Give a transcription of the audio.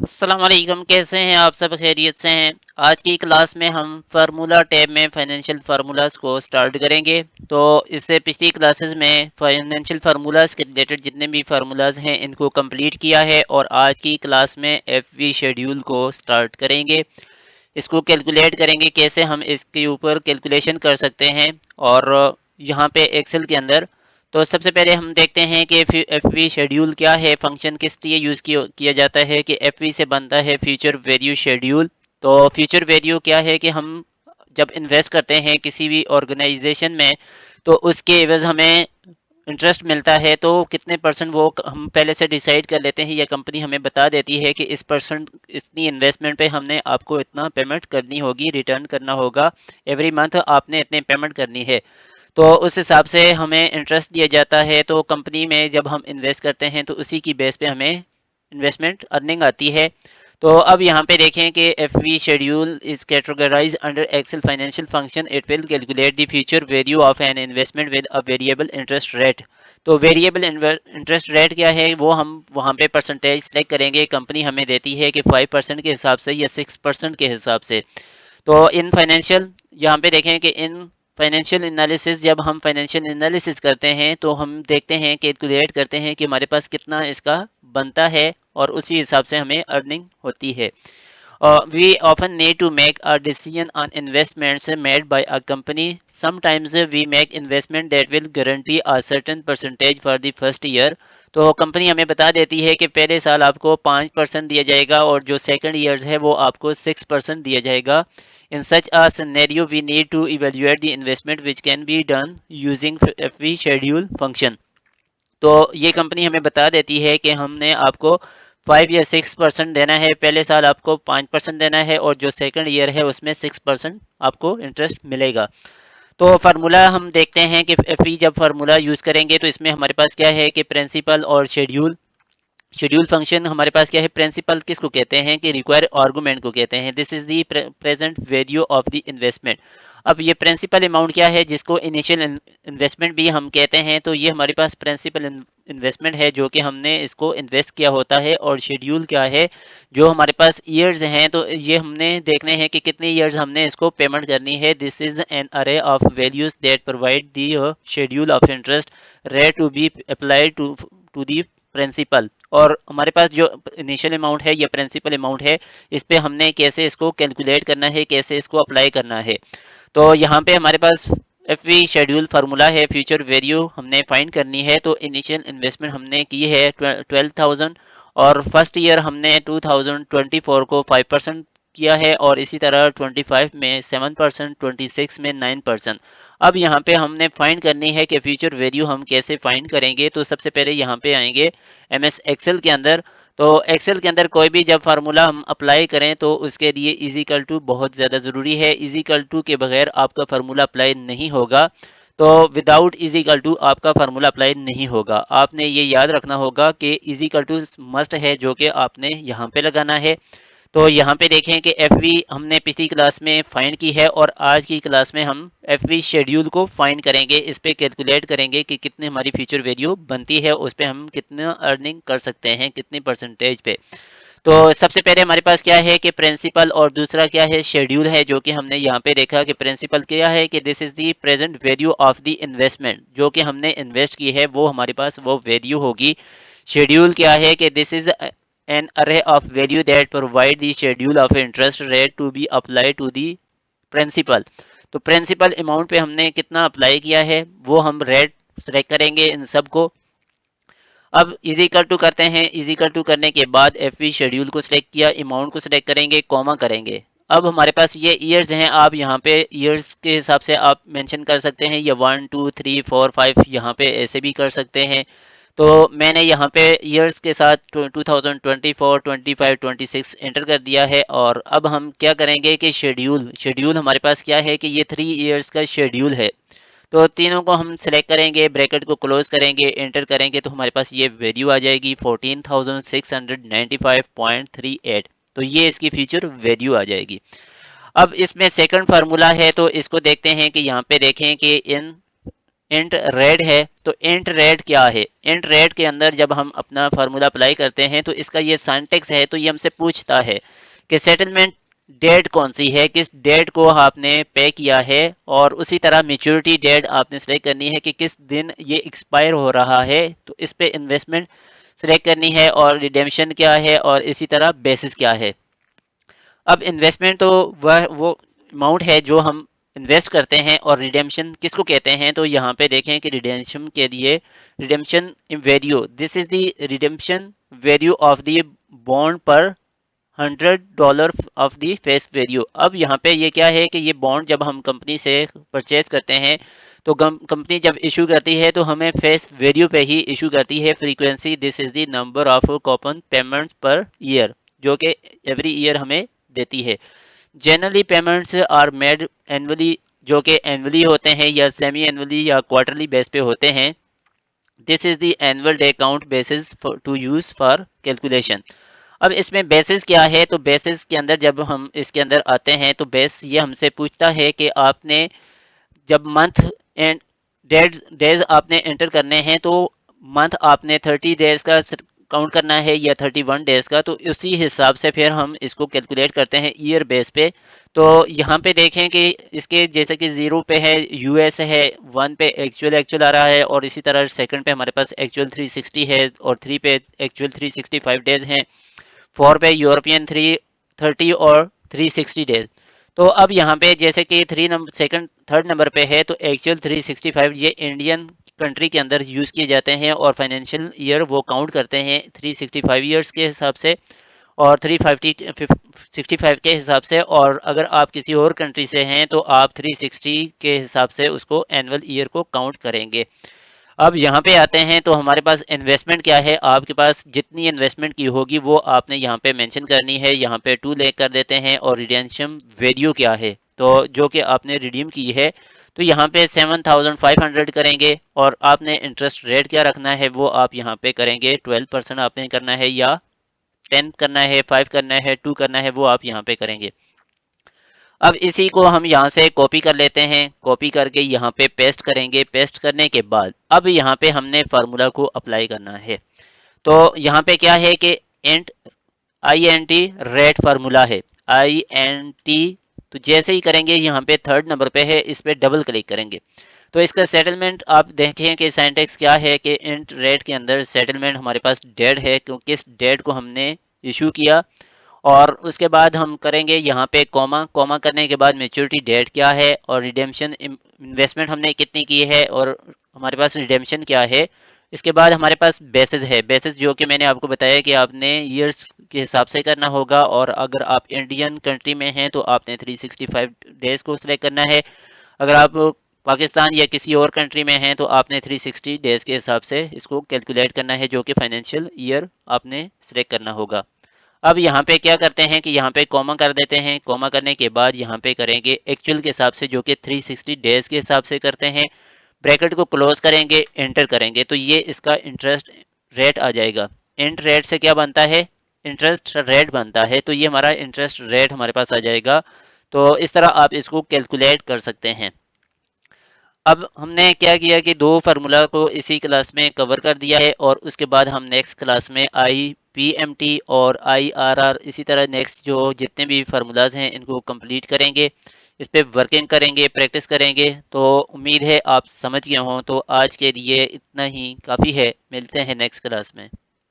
अस्सलाम वालेकुम, कैसे हैं आप? सब खैरियत से हैं? आज की क्लास में हम फार्मूला टैब में फाइनेंशियल फार्मूलाज को स्टार्ट करेंगे। तो इससे पिछली क्लासेस में फाइनेंशियल फार्मूलाज के रिलेटेड जितने भी फार्मूलाज हैं इनको कंप्लीट किया है और आज की क्लास में एफवी शेड्यूल को स्टार्ट करेंगे। इसको कैलकुलेट करेंगे, कैसे हम इसके ऊपर कैलकुलेशन कर सकते हैं। और यहाँ पे एक्सेल के अंदर तो सबसे पहले हम देखते हैं कि एफ वी शेड्यूल क्या है, फंक्शन किस लिए यूज़ किया जाता है। कि एफ वी से बनता है फ्यूचर वैल्यू शेड्यूल। तो फ्यूचर वैल्यू क्या है कि हम जब इन्वेस्ट करते हैं किसी भी ऑर्गेनाइजेशन में तो उसके एवज हमें इंटरेस्ट मिलता है, तो कितने परसेंट वो हम पहले से डिसाइड कर लेते हैं या कंपनी हमें बता देती है कि इस परसेंट इतनी इन्वेस्टमेंट पे हमने आपको इतना पेमेंट करनी होगी, रिटर्न करना होगा, एवरी मंथ आपने इतने पेमेंट करनी है। तो उस हिसाब से हमें इंटरेस्ट दिया जाता है। तो कंपनी में जब हम इन्वेस्ट करते हैं तो उसी की बेस पे हमें इन्वेस्टमेंट अर्निंग आती है। तो अब यहाँ पे देखें कि F V schedule is categorise under Excel financial function. It will calculate the future value of an investment with a variable interest rate. तो वेरिएबल इंटरेस्ट रेट क्या है, वो हम वहाँ पे परसेंटेज सेलेक्ट करेंगे। कंपनी हमें देती है कि 5% के हिसाब से या 6% के हिसाब से। तो इन फाइनेंशियल, यहाँ पे देखें कि इन फाइनेंशियल एनालिसिस, जब हम फाइनेंशियल एनालिसिस करते हैं तो हम देखते हैं, कैलकुलेट करते हैं कि हमारे पास कितना इसका बनता है और उसी हिसाब से हमें अर्निंग होती है। We often need to make a decision on investments made by a company. Sometimes we make investment that will guarantee a certain percentage for the first year. तो कंपनी हमें बता देती है कि पहले साल आपको 5% दिया जाएगा और जो सेकंड ईयर्स है वो आपको 6% दिया जाएगा। In such a scenario, we need to evaluate the investment which can be done using FV schedule function. तो ये कंपनी हमें बता देती है कि हमने आपको 5 या 6% देना है, पहले साल आपको 5% देना है और जो सेकंड ईयर है उसमें 6% आपको इंटरेस्ट मिलेगा। तो फार्मूला हम देखते हैं कि एफ जब फार्मूला यूज़ करेंगे तो इसमें हमारे पास क्या है कि प्रिंसिपल और शेड्यूल। शेड्यूल फंक्शन हमारे पास क्या है, प्रिंसिपल किसको कहते हैं कि रिक्वायर आर्गुमेंट को कहते हैं। This is the present value of the investment. अब ये प्रिंसिपल अमाउंट क्या है, जिसको इनिशियल इन्वेस्टमेंट भी हम कहते हैं। तो ये हमारे पास प्रिंसिपल इन्वेस्टमेंट है जो कि हमने इसको इन्वेस्ट किया होता है। और शेड्यूल क्या है, जो हमारे पास ईयर्स हैं, तो ये हमने देखने हैं कि कितने ईयर्स हमने इसको पेमेंट करनी है। This is an array of values that provide the schedule of interest rate to be applied to the principal. और हमारे पास जो इनिशियल अमाउंट है या प्रिंसिपल अमाउंट है, इस पे हमने कैसे इसको कैलकुलेट करना है, कैसे इसको अप्लाई करना है। तो यहाँ पे हमारे पास एफ वी शेड्यूल फार्मूला है, फ्यूचर वैल्यू हमने फाइंड करनी है। तो इनिशियल इन्वेस्टमेंट हमने की है 12,000 और फर्स्ट ईयर हमने 2024 को 5% किया है और इसी तरह 25 में 7%, 26 में 9%। अब यहाँ पे हमने फाइंड करनी है कि फ्यूचर वैल्यू हम कैसे फाइंड करेंगे। तो सबसे पहले यहाँ पे आएंगे एम एस एक्सेल के अंदर। तो एक्सेल के अंदर कोई भी जब फार्मूला हम अप्लाई करें तो उसके लिए इजिकल टू बहुत ज़्यादा ज़रूरी है। इजिकल टू के बगैर आपका फार्मूला अप्लाई नहीं होगा। तो विदाउट इजिकल टू आपका फार्मूला अप्लाई नहीं होगा। आपने ये याद रखना होगा कि इजिकल टू मस्ट है, जो कि आपने यहाँ पे लगाना है। तो यहाँ पे देखें कि एफ वी हमने पिछली क्लास में फाइंड की है और आज की क्लास में हम एफ वी शेड्यूल को फाइंड करेंगे। इस पे कैलकुलेट करेंगे कि कितनी हमारी फ्यूचर वैल्यू बनती है, उस पे हम कितना अर्निंग कर सकते हैं, कितनी परसेंटेज पे। तो सबसे पहले हमारे पास क्या है कि प्रिंसिपल और दूसरा क्या है, शेड्यूल है। जो कि हमने यहाँ पे देखा कि प्रिंसिपल क्या है कि this is the present value of the investment, जो कि हमने इन्वेस्ट की है वो हमारे पास वो वैल्यू होगी। शेड्यूल क्या है कि this is an array of value that provide the schedule of interest rate to be applied to the principal। तो प्रिंसिपल अमाउंट पे हमने कितना अप्लाई किया है वो हम रेट सेलेक्ट करेंगे इन सब को। अब इजिकल टू करते हैं, इजिकल टू करने के बाद एफ वी शेड्यूल को सिलेक्ट किया, अमाउंट को सिलेक्ट करेंगे, कॉमा करेंगे। अब हमारे पास ये ईयर्स हैं, आप यहाँ पे ईयर्स के हिसाब से आप मेंशन कर सकते हैं, या 1 2 3 4 5 यहाँ पे ऐसे भी कर सकते हैं। तो मैंने यहाँ पे ईयर्स के साथ 2024, 25, 26 एंटर कर दिया है। और अब हम क्या करेंगे कि शेड्यूल शेड्यूल हमारे पास क्या है कि ये 3 ईयर्स का शेड्यूल है। तो तीनों को हम सेलेक्ट करेंगे, ब्रैकेट को क्लोज करेंगे, एंटर करेंगे, तो हमारे पास ये वैल्यू आ जाएगी 14,695.38। तो ये इसकी फ्यूचर वैल्यू आ जाएगी। अब इसमें सेकंड फार्मूला है, तो इसको देखते हैं कि यहाँ पे देखें कि इन इंट रेड है। तो इंट रेड क्या है? इंट रेड के अंदर जब हम अपना फार्मूला अप्लाई करते हैं तो इसका ये सिंटेक्स है, तो ये हमसे पूछता है कि सेटलमेंट डेट कौन सी है, किस डेट को आपने पे किया है, और उसी तरह मेच्योरिटी डेट आपने सेलेक्ट करनी है कि किस दिन ये एक्सपायर हो रहा है, तो इस पे इन्वेस्टमेंट सेलेक्ट करनी है, और रिडेम्पशन क्या है, और इसी तरह बेसिस क्या है। अब इन्वेस्टमेंट तो वह वो अमाउंट है जो हम इन्वेस्ट करते हैं, और रिडेम्पशन किसको कहते हैं? तो यहाँ पे देखें कि रिडेम्पशन के लिए redemption value, this is the redemption value of the bond पर $100 ऑफ द फेस वैल्यू। अब यहाँ पे ये क्या है कि ये बॉन्ड जब हम कंपनी से परचेज करते हैं तो कंपनी जब इशू करती है तो हमें फेस वैल्यू पे ही इशू करती है। Frequency, this is the number of coupon payments per year, जो कि एवरी ईयर हमें देती है। Generally payments are made annually, जो कि एनुअली होते हैं या सेमी एनुअली या क्वार्टरली बेस पे होते हैं। This is the annual day count basis to use for calculation. अब इसमें बेसिस क्या है? तो बेसिस के अंदर जब हम इसके अंदर आते हैं तो बेस ये हमसे पूछता है कि आपने जब मंथ एंड डेज आपने एंटर करने हैं, तो मंथ आपने 30 डेज का काउंट करना है या 31 डेज का, तो उसी हिसाब से फिर हम इसको कैलकुलेट करते हैं ईयर बेस पे। तो यहाँ पे देखें कि इसके जैसे कि 0 पे है यूएस है, 1 पे एक्चुअल एक्चुअल आ रहा है, और इसी तरह सेकंड पे हमारे पास एक्चुअल 360 है, और 3 पे एक्चुअल 365 डेज हैं, 4 पे यूरोपियन 330 और 360 डेज। तो अब यहाँ पे जैसे कि three number second third number पे है, तो एक्चुअल 365 ये इंडियन कंट्री के अंदर यूज किए जाते हैं, और फाइनेंशियल ईयर वो काउंट करते हैं 365 ईयर्स के हिसाब से और 365 के हिसाब से। और अगर आप किसी और कंट्री से हैं तो आप 360 के हिसाब से उसको एनुअल ईयर को काउंट करेंगे। अब यहाँ पे आते हैं तो हमारे पास इन्वेस्टमेंट क्या है? आपके पास जितनी इन्वेस्टमेंट की होगी वो आपने यहाँ पे मेंशन करनी है। यहाँ पे 2 ले कर देते हैं। और रिडेम्पशन वैल्यू क्या है, तो जो कि आपने रिडीम की है, तो यहाँ पे 7500 करेंगे। और आपने इंटरेस्ट रेट क्या रखना है वो आप यहाँ पे करेंगे 12% आपने करना है, या 10 करना है, 5 करना है, 2 करना है, वो आप यहाँ पे करेंगे। अब इसी को हम यहाँ से कॉपी कर लेते हैं, कॉपी करके यहाँ पे पेस्ट करेंगे। पेस्ट करने के बाद अब यहाँ पे हमने फार्मूला को अप्लाई करना है। तो यहाँ पे क्या है कि int I N T rate formula है, आई एन टी। तो जैसे ही करेंगे यहाँ पे थर्ड नंबर पे है, इस पे डबल क्लिक करेंगे तो इसका सेटलमेंट आप देखें कि सिंटैक्स क्या है कि इंट रेट के अंदर सेटलमेंट हमारे पास डेट है, क्योंकि इस डेट को हमने इशू किया। और उसके बाद हम करेंगे यहाँ पे कॉमा, कॉमा करने के बाद मेच्योरिटी डेट क्या है, और रिडेम्पशन इन्वेस्टमेंट हमने कितनी की है, और हमारे पास रिडेम्पशन क्या है। इसके बाद हमारे पास बेसिस है, बेसिस जो कि मैंने आपको बताया कि आपने ईयर्स के हिसाब से करना होगा। और अगर आप इंडियन कंट्री में हैं तो आपने 365 डेज को सिलेक्ट करना है। अगर आप पाकिस्तान या किसी और कंट्री में हैं तो आपने 360 डेज के हिसाब से इसको कैलकुलेट करना है, जो कि फाइनेंशियल ईयर आपने सिलेक्ट करना होगा। अब यहाँ पे क्या करते हैं कि यहाँ पे कॉमा कर देते हैं। कॉमा करने के बाद यहाँ पे करेंगे एक्चुअल के हिसाब से, जो कि 360 डेज के हिसाब से करते हैं। ब्रैकेट को क्लोज करेंगे, एंटर करेंगे, तो ये इसका इंटरेस्ट रेट आ जाएगा। इंट रेट से क्या बनता है? इंटरेस्ट रेट बनता है। तो ये हमारा इंटरेस्ट रेट हमारे पास आ जाएगा। तो इस तरह आप इसको कैलकुलेट कर सकते हैं। अब हमने क्या किया कि दो फार्मूला को इसी क्लास में कवर कर दिया है, और उसके बाद हम नेक्स्ट क्लास में आई पी एम टी और आई आर आर, इसी तरह नेक्स्ट जो जितने भी फार्मूलाज हैं इनको कंप्लीट करेंगे, इस पे वर्किंग करेंगे, प्रैक्टिस करेंगे। तो उम्मीद है आप समझ गए हों। तो आज के लिए इतना ही काफ़ी है, मिलते हैं नेक्स्ट क्लास में।